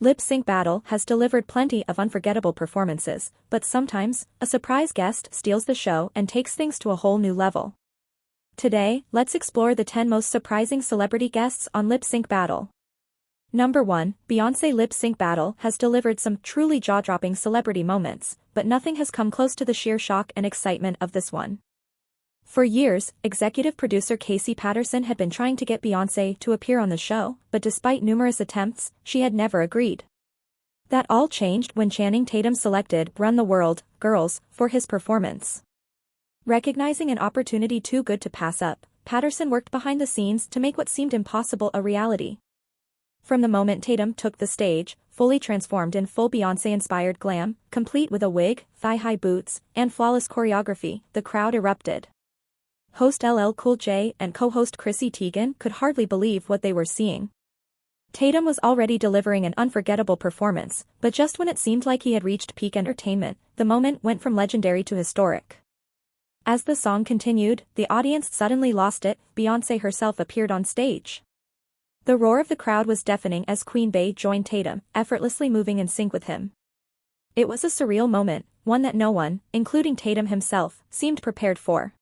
Lip Sync Battle has delivered plenty of unforgettable performances, but sometimes, a surprise guest steals the show and takes things to a whole new level. Today, let's explore the 10 most surprising celebrity guests on Lip Sync Battle. Number 1, Beyoncé Lip Sync Battle has delivered some truly jaw-dropping celebrity moments, but nothing has come close to the sheer shock and excitement of this one. For years, executive producer Casey Patterson had been trying to get Beyoncé to appear on the show, but despite numerous attempts, she had never agreed. That all changed when Channing Tatum selected Run the World, Girls, for his performance. Recognizing an opportunity too good to pass up, Patterson worked behind the scenes to make what seemed impossible a reality. From the moment Tatum took the stage, fully transformed in full Beyoncé-inspired glam, complete with a wig, thigh-high boots, and flawless choreography, the crowd erupted. Host LL Cool J and co-host Chrissy Teigen could hardly believe what they were seeing. Tatum was already delivering an unforgettable performance, but just when it seemed like he had reached peak entertainment, the moment went from legendary to historic. As the song continued, the audience suddenly lost it. Beyoncé herself appeared on stage. The roar of the crowd was deafening as Queen Bey joined Tatum, effortlessly moving in sync with him. It was a surreal moment, one that no one, including Tatum himself, seemed prepared for.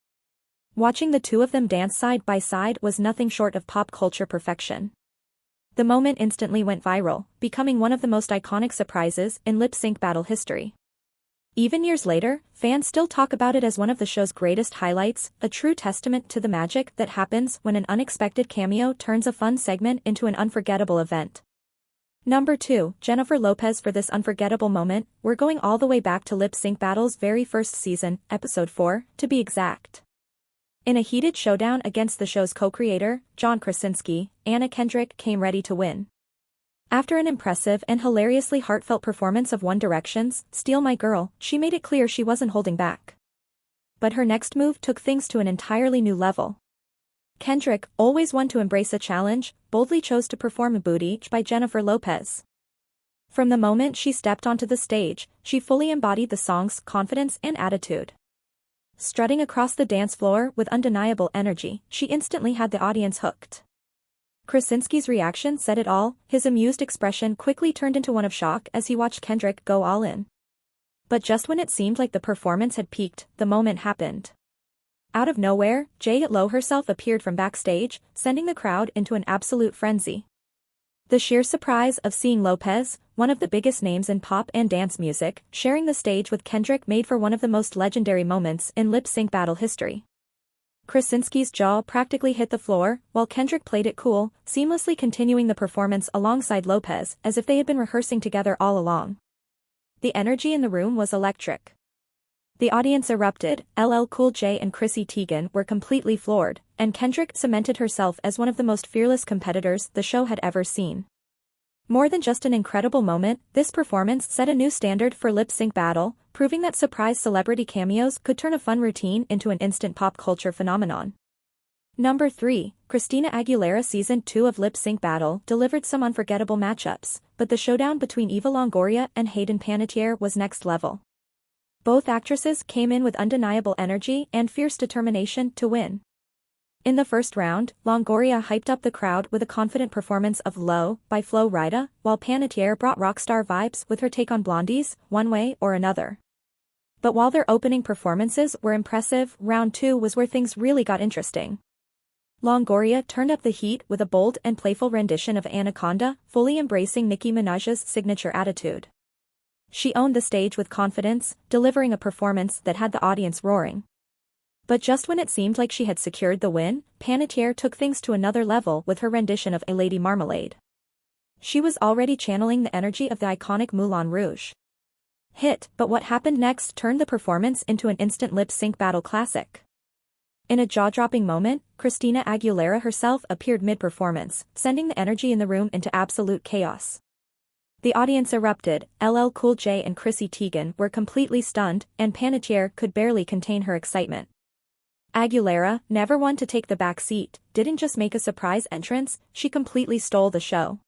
Watching the two of them dance side by side was nothing short of pop culture perfection. The moment instantly went viral, becoming one of the most iconic surprises in Lip Sync Battle history. Even years later, fans still talk about it as one of the show's greatest highlights, a true testament to the magic that happens when an unexpected cameo turns a fun segment into an unforgettable event. Number 2, Jennifer Lopez. For this unforgettable moment, we're going all the way back to Lip Sync Battle's very first season, episode 4, to be exact. In a heated showdown against the show's co-creator, John Krasinski, Anna Kendrick came ready to win. After an impressive and hilariously heartfelt performance of One Direction's Steal My Girl, she made it clear she wasn't holding back. But her next move took things to an entirely new level. Kendrick, always one to embrace a challenge, boldly chose to perform Blige by Jennifer Lopez. From the moment she stepped onto the stage, she fully embodied the song's confidence and attitude. Strutting across the dance floor with undeniable energy, she instantly had the audience hooked. Krasinski's reaction said it all. His amused expression quickly turned into one of shock as he watched Kendrick go all in. But just when it seemed like the performance had peaked, the moment happened. Out of nowhere, J.Lo herself appeared from backstage, sending the crowd into an absolute frenzy. The sheer surprise of seeing Lopez, one of the biggest names in pop and dance music, sharing the stage with Kendrick made for one of the most legendary moments in Lip Sync Battle history. Krasinski's jaw practically hit the floor, while Kendrick played it cool, seamlessly continuing the performance alongside Lopez as if they had been rehearsing together all along. The energy in the room was electric. The audience erupted. LL Cool J and Chrissy Teigen were completely floored, and Kendrick cemented herself as one of the most fearless competitors the show had ever seen. More than just an incredible moment, this performance set a new standard for Lip Sync Battle, proving that surprise celebrity cameos could turn a fun routine into an instant pop culture phenomenon. Number 3, Christina Aguilera. Season 2 of Lip Sync Battle delivered some unforgettable matchups, but the showdown between Eva Longoria and Hayden Panettiere was next level. Both actresses came in with undeniable energy and fierce determination to win. In the first round, Longoria hyped up the crowd with a confident performance of Low by Flo Rida, while Panettiere brought rockstar vibes with her take on Blondie's One Way or Another. But while their opening performances were impressive, round 2 was where things really got interesting. Longoria turned up the heat with a bold and playful rendition of Anaconda, fully embracing Nicki Minaj's signature attitude. She owned the stage with confidence, delivering a performance that had the audience roaring. But just when it seemed like she had secured the win, Panettiere took things to another level with her rendition of A Lady Marmalade. She was already channeling the energy of the iconic Moulin Rouge hit, but what happened next turned the performance into an instant lip sync battle classic. In a jaw-dropping moment, Christina Aguilera herself appeared mid-performance, sending the energy in the room into absolute chaos. The audience erupted. LL Cool J and Chrissy Teigen were completely stunned, and Panettiere could barely contain her excitement. Aguilera, never one to take the back seat, didn't just make a surprise entrance, she completely stole the show.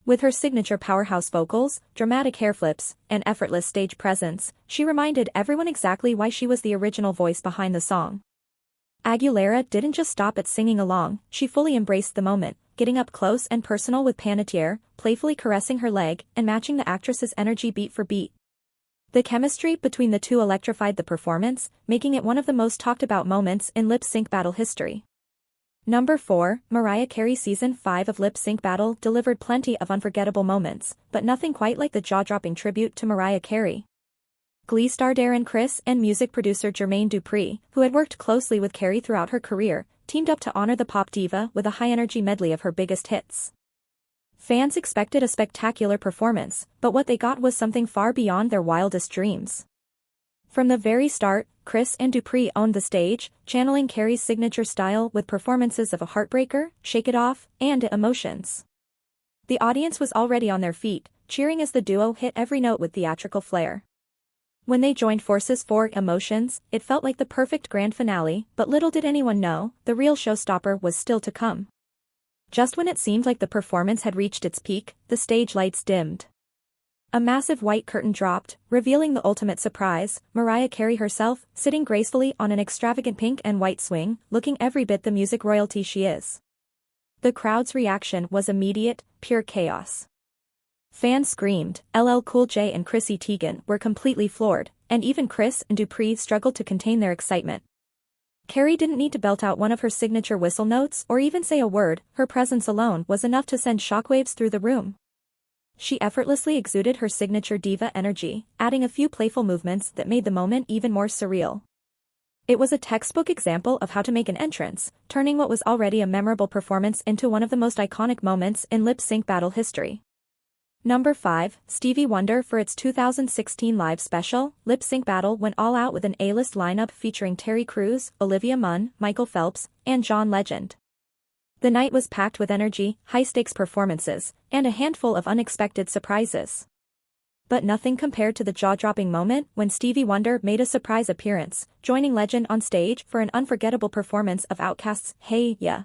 With her signature powerhouse vocals, dramatic hair flips, and effortless stage presence, she reminded everyone exactly why she was the original voice behind the song. Aguilera didn't just stop at singing along, she fully embraced the moment, getting up close and personal with Panettiere, playfully caressing her leg and matching the actress's energy beat for beat. The chemistry between the two electrified the performance, making it one of the most talked about moments in lip sync battle history. Number 4, Mariah Carey Season 5 of Lip Sync Battle delivered plenty of unforgettable moments, but nothing quite like the jaw-dropping tribute to Mariah Carey. Glee star Darren Criss and music producer Jermaine Dupri, who had worked closely with Carey throughout her career, teamed up to honor the pop diva with a high-energy medley of her biggest hits. Fans expected a spectacular performance, but what they got was something far beyond their wildest dreams. From the very start, Criss and Dupri owned the stage, channeling Carey's signature style with performances of a heartbreaker, Shake It Off, and Emotions. The audience was already on their feet, cheering as the duo hit every note with theatrical flair. When they joined forces for Emotions, it felt like the perfect grand finale, but little did anyone know, the real showstopper was still to come. Just when it seemed like the performance had reached its peak, the stage lights dimmed. A massive white curtain dropped, revealing the ultimate surprise, Mariah Carey herself, sitting gracefully on an extravagant pink and white swing, looking every bit the music royalty she is. The crowd's reaction was immediate, pure chaos. Fans screamed, LL Cool J and Chrissy Teigen were completely floored, and even Criss and Dupri struggled to contain their excitement. Carey didn't need to belt out one of her signature whistle notes or even say a word, her presence alone was enough to send shockwaves through the room. She effortlessly exuded her signature diva energy, adding a few playful movements that made the moment even more surreal. It was a textbook example of how to make an entrance, turning what was already a memorable performance into one of the most iconic moments in lip sync battle history. Number 5, Stevie Wonder for its 2016 live special, Lip Sync Battle went all out with an A-list lineup featuring Terry Crews, Olivia Munn, Michael Phelps, and John Legend. The night was packed with energy, high-stakes performances, and a handful of unexpected surprises. But nothing compared to the jaw-dropping moment when Stevie Wonder made a surprise appearance, joining Legend on stage for an unforgettable performance of Outkast's Hey Ya.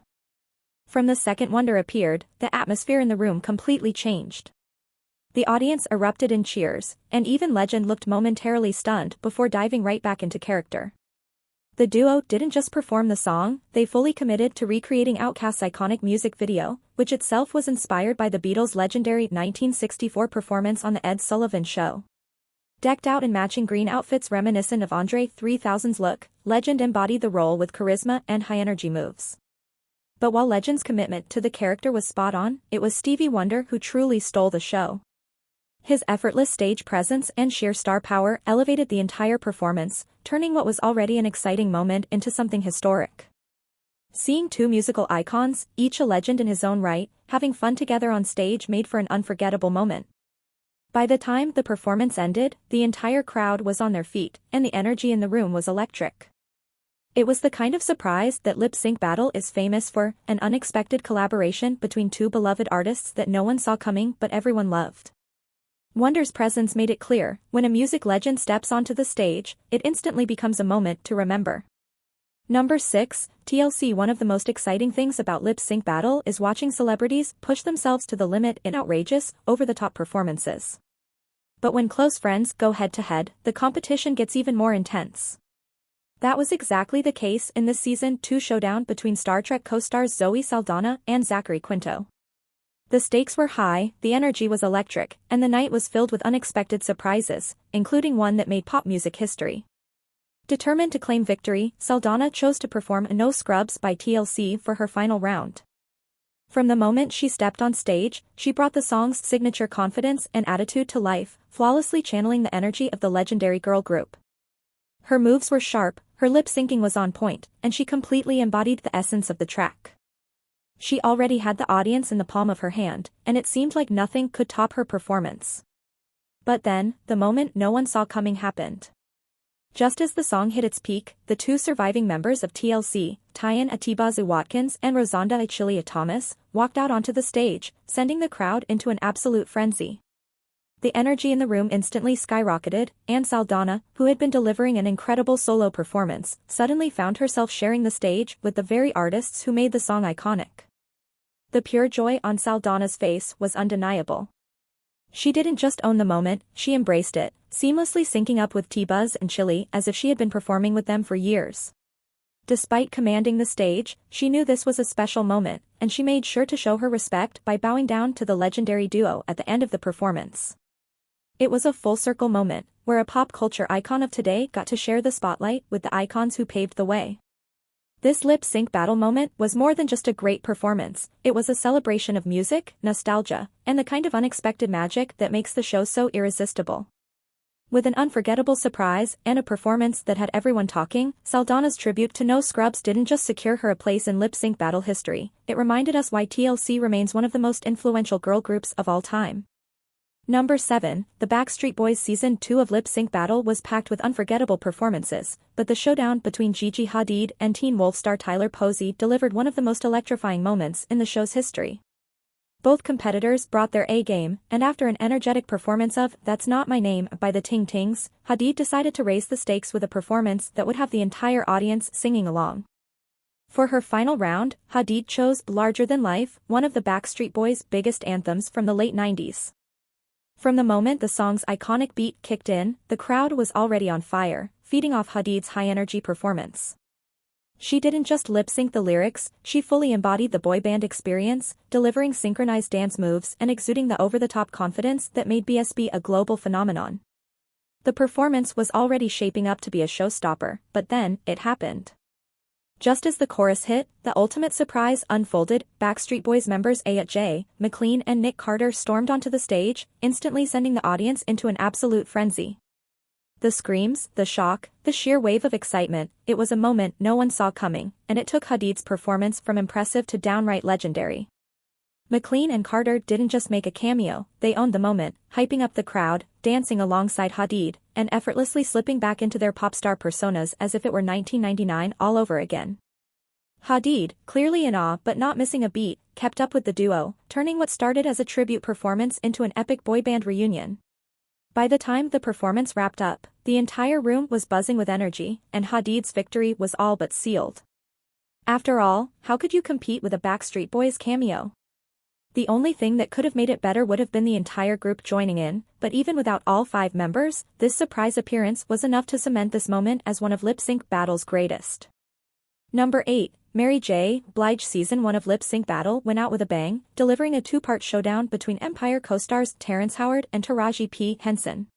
From the second Wonder appeared, the atmosphere in the room completely changed. The audience erupted in cheers, and even Legend looked momentarily stunned before diving right back into character. The duo didn't just perform the song, they fully committed to recreating Outkast's iconic music video, which itself was inspired by the Beatles' legendary 1964 performance on The Ed Sullivan Show. Decked out in matching green outfits reminiscent of Andre 3000's look, Legend embodied the role with charisma and high-energy moves. But while Legend's commitment to the character was spot on, it was Stevie Wonder who truly stole the show. His effortless stage presence and sheer star power elevated the entire performance, turning what was already an exciting moment into something historic. Seeing two musical icons, each a legend in his own right, having fun together on stage made for an unforgettable moment. By the time the performance ended, the entire crowd was on their feet, and the energy in the room was electric. It was the kind of surprise that Lip Sync Battle is famous for, an unexpected collaboration between two beloved artists that no one saw coming but everyone loved. Wonder's presence made it clear, when a music legend steps onto the stage, it instantly becomes a moment to remember. Number 6, TLC. One of the most exciting things about Lip Sync Battle is watching celebrities push themselves to the limit in outrageous, over-the-top performances. But when close friends go head-to-head, the competition gets even more intense. That was exactly the case in this Season 2 showdown between Star Trek co-stars Zoe Saldana and Zachary Quinto. The stakes were high, the energy was electric, and the night was filled with unexpected surprises, including one that made pop music history. Determined to claim victory, Saldana chose to perform No Scrubs by TLC for her final round. From the moment she stepped on stage, she brought the song's signature confidence and attitude to life, flawlessly channeling the energy of the legendary girl group. Her moves were sharp, her lip syncing was on point, and she completely embodied the essence of the track. She already had the audience in the palm of her hand, and it seemed like nothing could top her performance. But then, the moment no one saw coming happened. Just as the song hit its peak, the two surviving members of TLC, Tyan Atibazu Watkins and Rosanda Ichilia Thomas, walked out onto the stage, sending the crowd into an absolute frenzy. The energy in the room instantly skyrocketed, and Saldana, who had been delivering an incredible solo performance, suddenly found herself sharing the stage with the very artists who made the song iconic. The pure joy on Saldana's face was undeniable. She didn't just own the moment, she embraced it, seamlessly syncing up with T-Buzz and Chili as if she had been performing with them for years. Despite commanding the stage, she knew this was a special moment, and she made sure to show her respect by bowing down to the legendary duo at the end of the performance. It was a full-circle moment, where a pop culture icon of today got to share the spotlight with the icons who paved the way. This lip-sync battle moment was more than just a great performance, it was a celebration of music, nostalgia, and the kind of unexpected magic that makes the show so irresistible. With an unforgettable surprise and a performance that had everyone talking, Saldana's tribute to No Scrubs didn't just secure her a place in lip-sync battle history, it reminded us why TLC remains one of the most influential girl groups of all time. Number 7, the Backstreet Boys Season 2 of Lip Sync Battle was packed with unforgettable performances, but the showdown between Gigi Hadid and Teen Wolf star Tyler Posey delivered one of the most electrifying moments in the show's history. Both competitors brought their A-game, and after an energetic performance of That's Not My Name by the Ting Tings, Hadid decided to raise the stakes with a performance that would have the entire audience singing along. For her final round, Hadid chose Larger Than Life, one of the Backstreet Boys' biggest anthems from the late 90s. From the moment the song's iconic beat kicked in, the crowd was already on fire, feeding off Hadid's high-energy performance. She didn't just lip-sync the lyrics, she fully embodied the boy band experience, delivering synchronized dance moves and exuding the over-the-top confidence that made BSB a global phenomenon. The performance was already shaping up to be a showstopper, but then, it happened. Just as the chorus hit, the ultimate surprise unfolded. Backstreet Boys members AJ, McLean and Nick Carter stormed onto the stage, instantly sending the audience into an absolute frenzy. The screams, the shock, the sheer wave of excitement, it was a moment no one saw coming, and it took Hadid's performance from impressive to downright legendary. McLean and Carter didn't just make a cameo, they owned the moment, hyping up the crowd, dancing alongside Hadid, and effortlessly slipping back into their pop star personas as if it were 1999 all over again. Hadid, clearly in awe but not missing a beat, kept up with the duo, turning what started as a tribute performance into an epic boy band reunion. By the time the performance wrapped up, the entire room was buzzing with energy, and Hadid's victory was all but sealed. After all, how could you compete with a Backstreet Boys cameo? The only thing that could have made it better would have been the entire group joining in, but even without all 5 members, this surprise appearance was enough to cement this moment as one of Lip Sync Battle's greatest. Number 8, Mary J. Blige Season 1 of Lip Sync Battle went out with a bang, delivering a 2-part showdown between Empire co-stars Terrence Howard and Taraji P. Henson.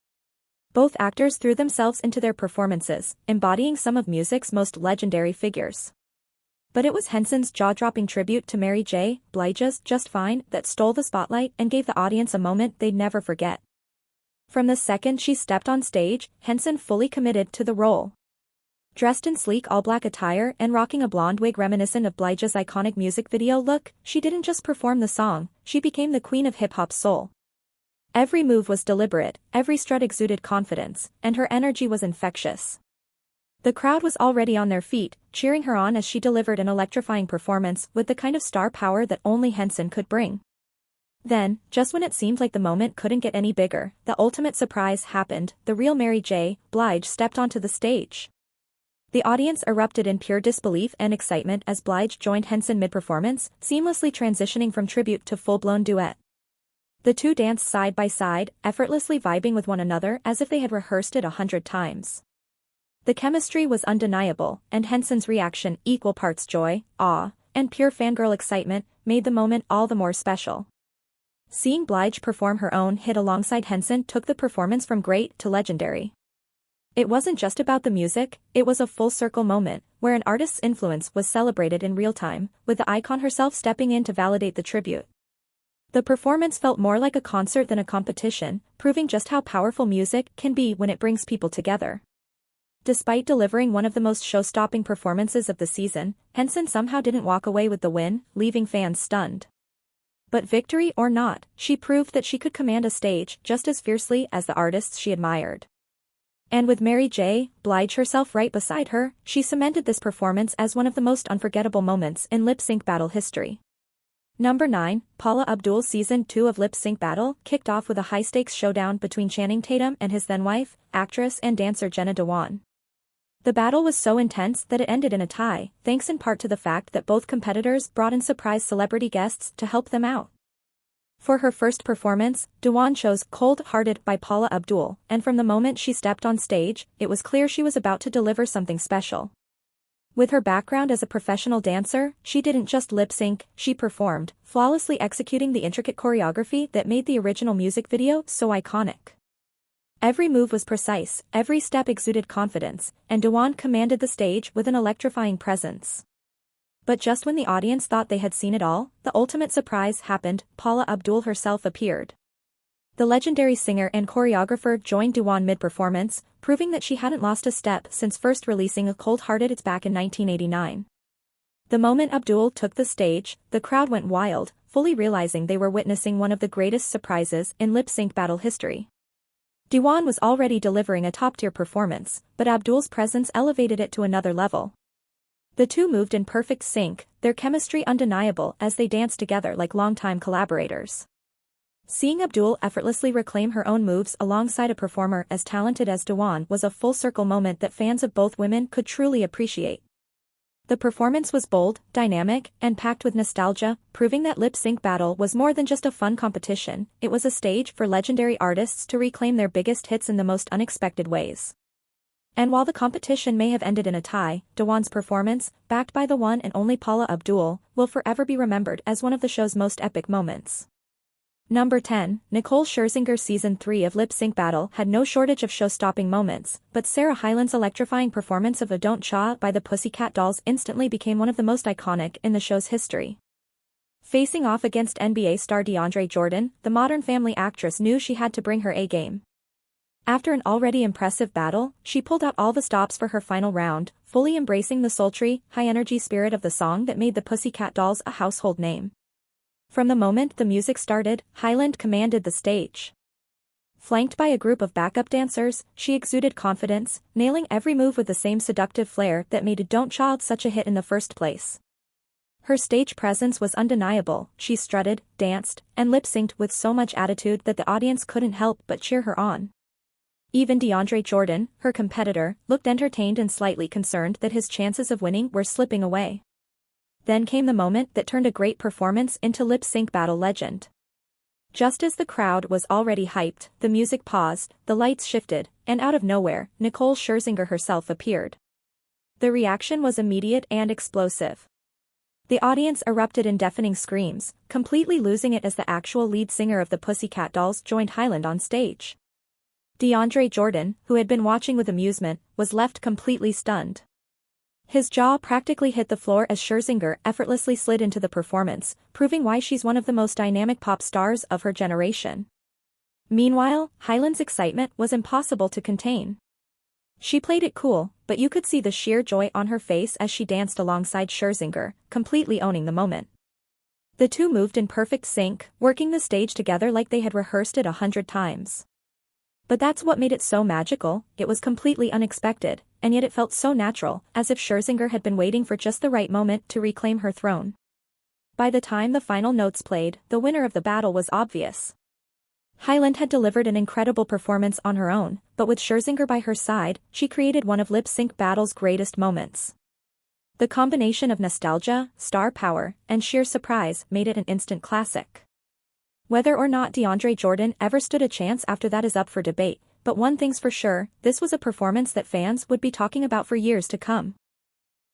Both actors threw themselves into their performances, embodying some of music's most legendary figures. But it was Henson's jaw-dropping tribute to Mary J. Blige's Just Fine that stole the spotlight and gave the audience a moment they'd never forget. From the second she stepped on stage, Henson fully committed to the role. Dressed in sleek all-black attire and rocking a blonde wig reminiscent of Blige's iconic music video look, she didn't just perform the song, she became the queen of hip-hop soul. Every move was deliberate, every strut exuded confidence, and her energy was infectious. The crowd was already on their feet, cheering her on as she delivered an electrifying performance with the kind of star power that only Henson could bring. Then, just when it seemed like the moment couldn't get any bigger, the ultimate surprise happened. The real Mary J. Blige stepped onto the stage. The audience erupted in pure disbelief and excitement as Blige joined Henson mid-performance, seamlessly transitioning from tribute to full-blown duet. The two danced side by side, effortlessly vibing with one another as if they had rehearsed it 100 times. The chemistry was undeniable, and Henson's reaction, equal parts joy, awe, and pure fangirl excitement, made the moment all the more special. Seeing Blige perform her own hit alongside Henson took the performance from great to legendary. It wasn't just about the music, it was a full-circle moment, where an artist's influence was celebrated in real time, with the icon herself stepping in to validate the tribute. The performance felt more like a concert than a competition, proving just how powerful music can be when it brings people together. Despite delivering one of the most show-stopping performances of the season, Henson somehow didn't walk away with the win, leaving fans stunned. But victory or not, she proved that she could command a stage just as fiercely as the artists she admired. And with Mary J. Blige herself right beside her, she cemented this performance as one of the most unforgettable moments in Lip Sync Battle history. Number 9, Paula Abdul Season 2 of Lip Sync Battle kicked off with a high-stakes showdown between Channing Tatum and his then-wife, actress and dancer Jenna Dewan. The battle was so intense that it ended in a tie, thanks in part to the fact that both competitors brought in surprise celebrity guests to help them out. For her first performance, Dewan chose Cold Hearted by Paula Abdul, and from the moment she stepped on stage, it was clear she was about to deliver something special. With her background as a professional dancer, she didn't just lip-sync, she performed, flawlessly executing the intricate choreography that made the original music video so iconic. Every move was precise, every step exuded confidence, and Dawn commanded the stage with an electrifying presence. But just when the audience thought they had seen it all, the ultimate surprise happened. Paula Abdul herself appeared. The legendary singer and choreographer joined Dawn mid-performance, proving that she hadn't lost a step since first releasing A Cold-Hearted It's back in 1989. The moment Abdul took the stage, the crowd went wild, fully realizing they were witnessing one of the greatest surprises in lip-sync battle history. Dawn was already delivering a top-tier performance, but Abdul's presence elevated it to another level. The two moved in perfect sync, their chemistry undeniable as they danced together like longtime collaborators. Seeing Abdul effortlessly reclaim her own moves alongside a performer as talented as Dawn was a full-circle moment that fans of both women could truly appreciate. The performance was bold, dynamic, and packed with nostalgia, proving that lip-sync battle was more than just a fun competition, it was a stage for legendary artists to reclaim their biggest hits in the most unexpected ways. And while the competition may have ended in a tie, Dawn's performance, backed by the one and only Paula Abdul, will forever be remembered as one of the show's most epic moments. Number 10, Nicole Scherzinger Season 3 of Lip Sync Battle had no shortage of show-stopping moments, but Sarah Hyland's electrifying performance of A Don't Cha by the Pussycat Dolls instantly became one of the most iconic in the show's history. Facing off against NBA star DeAndre Jordan, the Modern Family actress knew she had to bring her A-game. After an already impressive battle, she pulled out all the stops for her final round, fully embracing the sultry, high-energy spirit of the song that made the Pussycat Dolls a household name. From the moment the music started, Hyland commanded the stage. Flanked by a group of backup dancers, she exuded confidence, nailing every move with the same seductive flair that made Don't Child such a hit in the first place. Her stage presence was undeniable, she strutted, danced, and lip-synced with so much attitude that the audience couldn't help but cheer her on. Even DeAndre Jordan, her competitor, looked entertained and slightly concerned that his chances of winning were slipping away. Then came the moment that turned a great performance into lip-sync battle legend. Just as the crowd was already hyped, the music paused, the lights shifted, and out of nowhere, Nicole Scherzinger herself appeared. The reaction was immediate and explosive. The audience erupted in deafening screams, completely losing it as the actual lead singer of the Pussycat Dolls joined Hyland on stage. DeAndre Jordan, who had been watching with amusement, was left completely stunned. His jaw practically hit the floor as Scherzinger effortlessly slid into the performance, proving why she's one of the most dynamic pop stars of her generation. Meanwhile, Hyland's excitement was impossible to contain. She played it cool, but you could see the sheer joy on her face as she danced alongside Scherzinger, completely owning the moment. The two moved in perfect sync, working the stage together like they had rehearsed it 100 times. But that's what made it so magical, it was completely unexpected, and yet it felt so natural, as if Scherzinger had been waiting for just the right moment to reclaim her throne. By the time the final notes played, the winner of the battle was obvious. Hyland had delivered an incredible performance on her own, but with Scherzinger by her side, she created one of lip sync battle's greatest moments. The combination of nostalgia, star power, and sheer surprise made it an instant classic. Whether or not DeAndre Jordan ever stood a chance after that is up for debate, but one thing's for sure, this was a performance that fans would be talking about for years to come.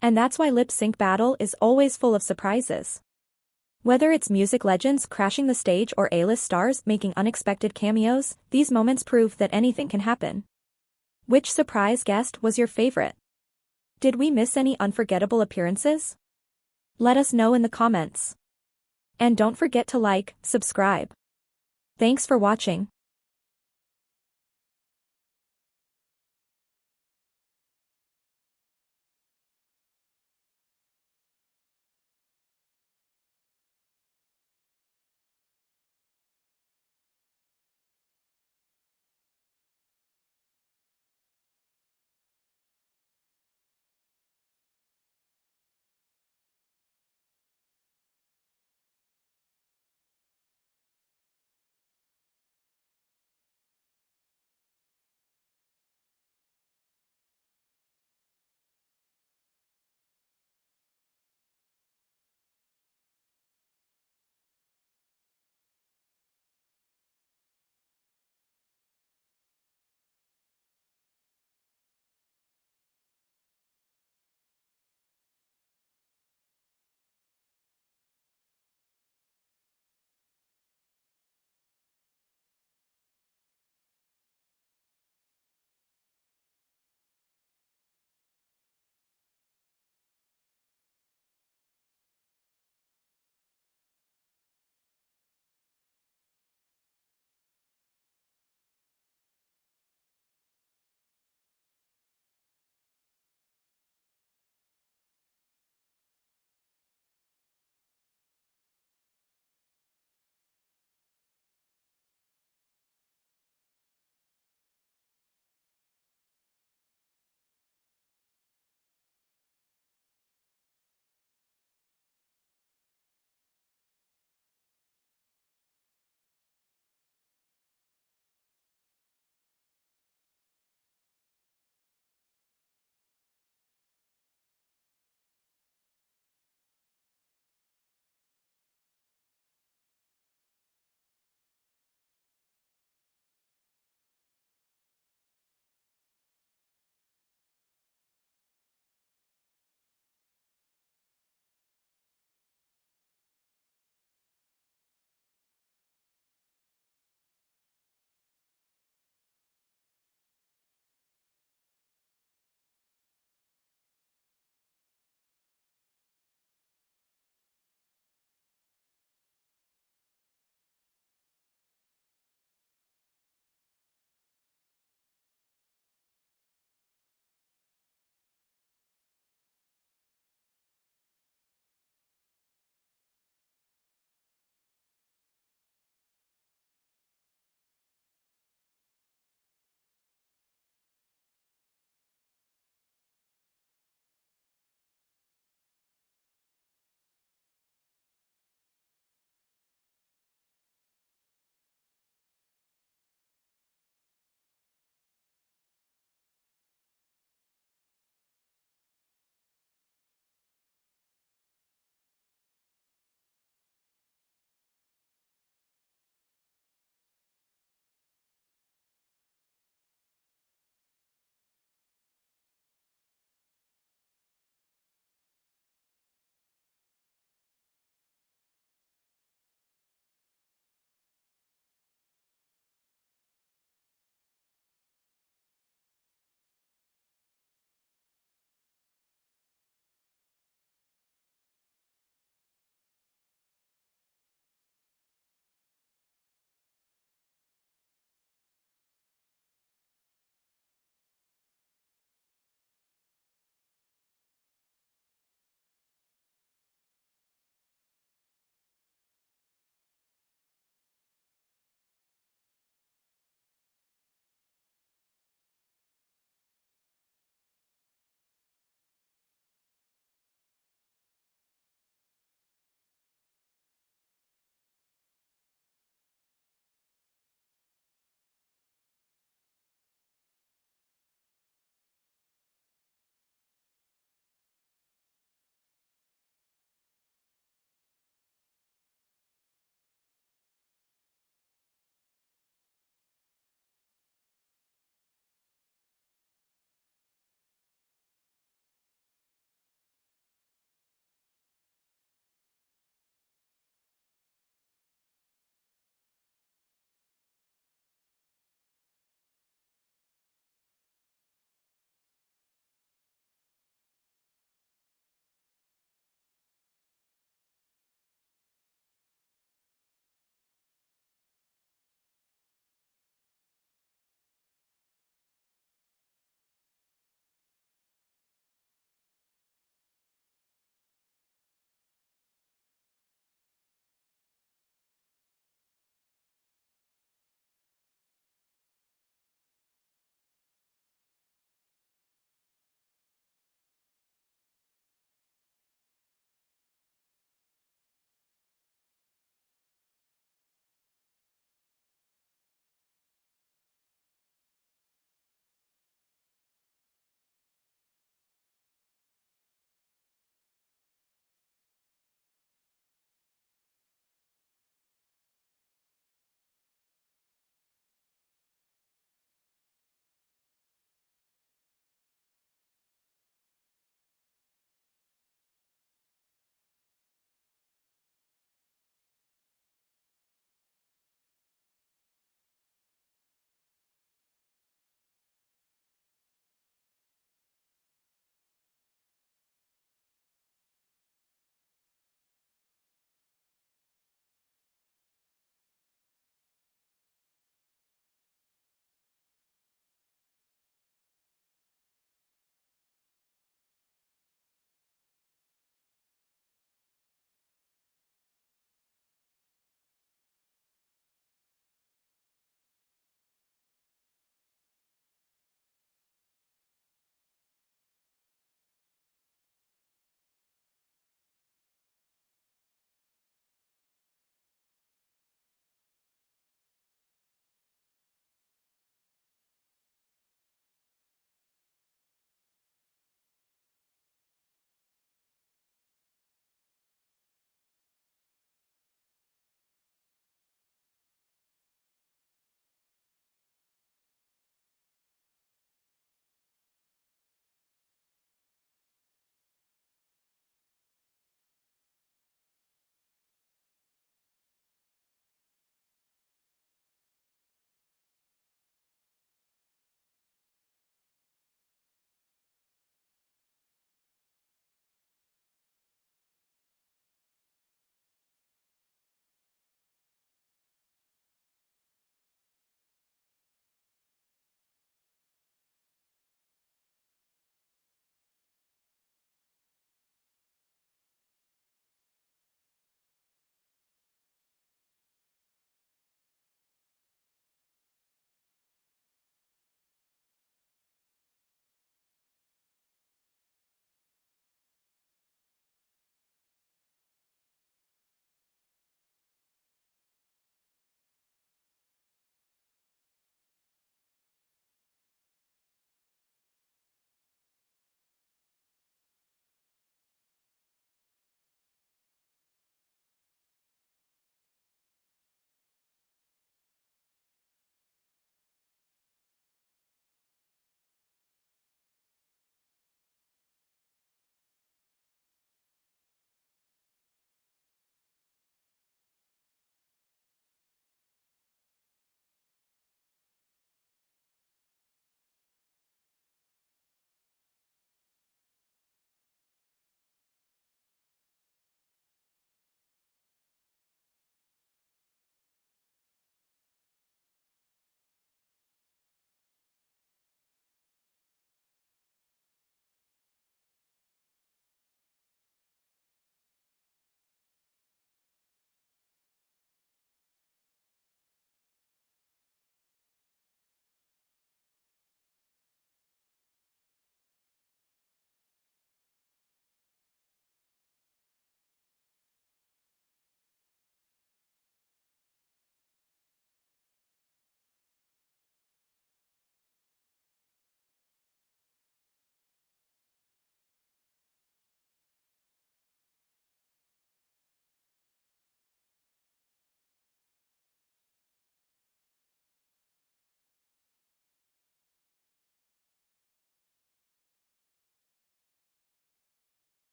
And that's why lip sync battle is always full of surprises. Whether it's music legends crashing the stage or A-list stars making unexpected cameos, these moments prove that anything can happen. Which surprise guest was your favorite? Did we miss any unforgettable appearances? Let us know in the comments. And don't forget to like, subscribe. Thanks for watching.